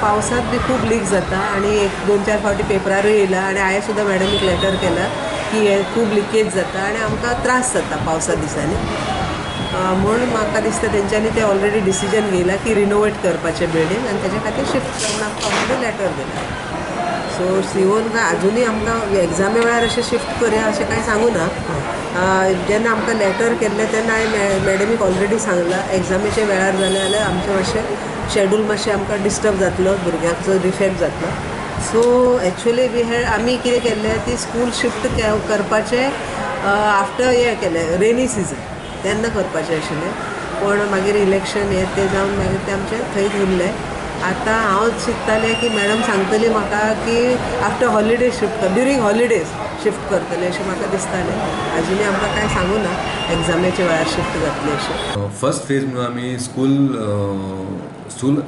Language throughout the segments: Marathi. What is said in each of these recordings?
पावसात बी खूप लीक जाता आणि एक 2-4 फावटी पेपरारूय येयला आणि हांवें सुद्दां मॅडमीक लेटर केला की हे खूब लिकेज जाता आणि आमकां त्रास जाता पावसा दिसांनी म्हणून म्हाका दिसता तेंच्यांनी ते ऑलरेडी डिसिजन घेयला की रिनोवेट करपाचें बिल्डींग आनी तेच्या खातीर शिफ्ट करून आमकां ऑलरेडी लेटर दिला. सो सीओन काय अजुनूय आमकां एग्जामी वेळार अशें शिफ्ट करया अशें कांय सांगूं ना. जेन्ना आमकां लेटर केल्लें तेन्ना हांवें मॅडमीक ऑलरेडी सांगलां एग्जामीचे वेळार जालें जाल्यार आमचें मातशें शेड्यूल मातशें आमकां डिस्टर्ब जातलो भुरग्यांचो डिफेक्ट जातलो. सो एक्चुअली आमी कितें केल्लें ती स्कूल शिफ्ट करपाचें आफ्टर हें केलें रेनी सिजन तेन्ना करपाचें आशिल्लें पूण मागीर इलेक्शन हें तें जावन मागीर तें आमचें थंयच उरलें. आतां हांव चिंततालें की मॅडम सांगतली म्हाका की आफ्टर हॉलिडेज शिफ्ट कर ड्युरींग हॉलिडेज शिफ्ट करतलें अशें म्हाका दिसतालें. अजुनूय आमकां कांय सांगूं ना एग्जामीच्या वेळार शिफ्ट जातलें अशें. फर्स्ट फेज म्हणून आमी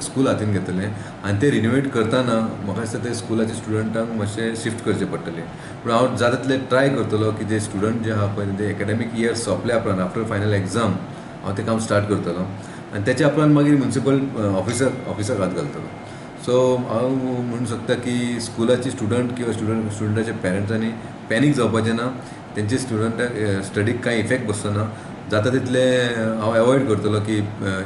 स्कूल हातीन घेतलें आनी तें रिनोवेट करतना म्हाका दिसता ते स्कुलाच्या स्टुडंटांक मातशें शिफ्ट करचें पडटलें. पूण हांव जाता तितलें ट्राय करतलो की जे स्टुडंट जे आहा पळय ते एकाडेमीक इयर सोंपल्या उपरांत आफ्टर फायनल एग्जाम हांव तें काम स्टार्ट करतलो आनी तेच्या उपरांत मागीर म्युनिसिपल ऑफिसाक हात घालतलो. सो हांव म्हणूंक शकता की स्कुलाची स्टुडंट किंवा स्टुडंटाच्या पेरंट्सांनी पॅनीक जावपाचें ना. तेंचे स्टुडंटाक स्टडीक कांय इफेक्ट बसचो ना. जाता तितलें हांव एवॉयड करतलो की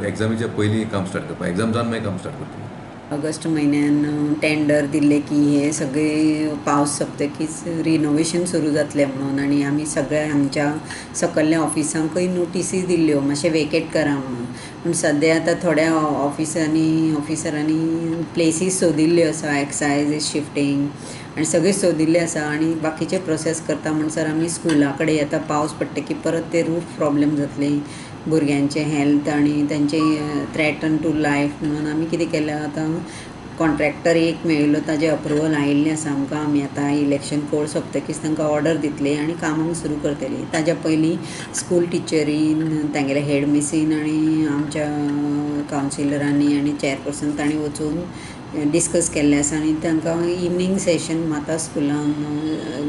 एग्जामीच्या पयलीं काम स्टार्ट करपाक एग्जाम जावन मागीर काम स्टार्ट करतलो. ऑगस्ट म्हयन्यान टेंडर दिल्लें की हे सगळे पावस सोंपतकीच रिनोवेशन सुरू जातलें म्हणून आनी आमी सगळ्या आमच्या सकयल्ल्या ऑफिसांकय नोटिसी दिल्ल्यो मातशें वेकेट करा म्हणून. पूण सद्या आतां थोड्या ऑफिसरांनी प्लेसीस सोदिल्ल्यो आसा एक्सायज शिफ्टींग आनी सगळे सोदिल्ले आसा आनी बाकीचे प्रोसेस करता म्हणसर आमी स्कुला कडेन येता पावस पडटकी परत ते रूफ प्रॉब्लेम जातले भुरग्यांचे हेल्थ आनी तेंचे थ्रेटन टू लायफ म्हणून आमी कितें केलां आतां कॉन्ट्रॅक्टर एक मेळिल्लो ताजें अप्रुवल आयिल्लें आसा आमकां. आमी आतां इलेक्शन कोड सोंपतकीच तांकां ऑर्डर दितली आनी कामांक सुरू करतलीं. ताज्या पयलीं स्कूल टिचरीन तांगेले हेड मिसीन आनी आमच्या कावन्सिलरांनी आनी चॅरपर्सन तांणी वचून डिस्कस केल्लें आसा आनी तांकां इवनींग सेशन माता स्कुलान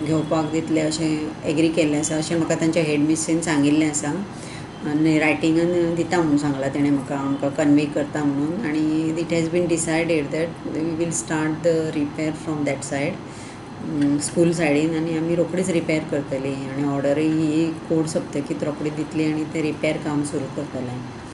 घेवपाक दितलें अशें एग्री केल्लें आसा अशें म्हाका तांच्या हेड मिसीन सांगिल्लें आसा आनी रायटिंगान दिता म्हणून सांगलां तेणें म्हाका आमकां कन्वे करता म्हणून. आनी it has been decided that we will start the repair from that side school सायडीन आनी आमी रोखडीच रिपेर करतलीं आनी ऑर्डरय ही कोड सोंपतकीच रोखडी दितली आनी तें रिपेर काम सुरू करतलें.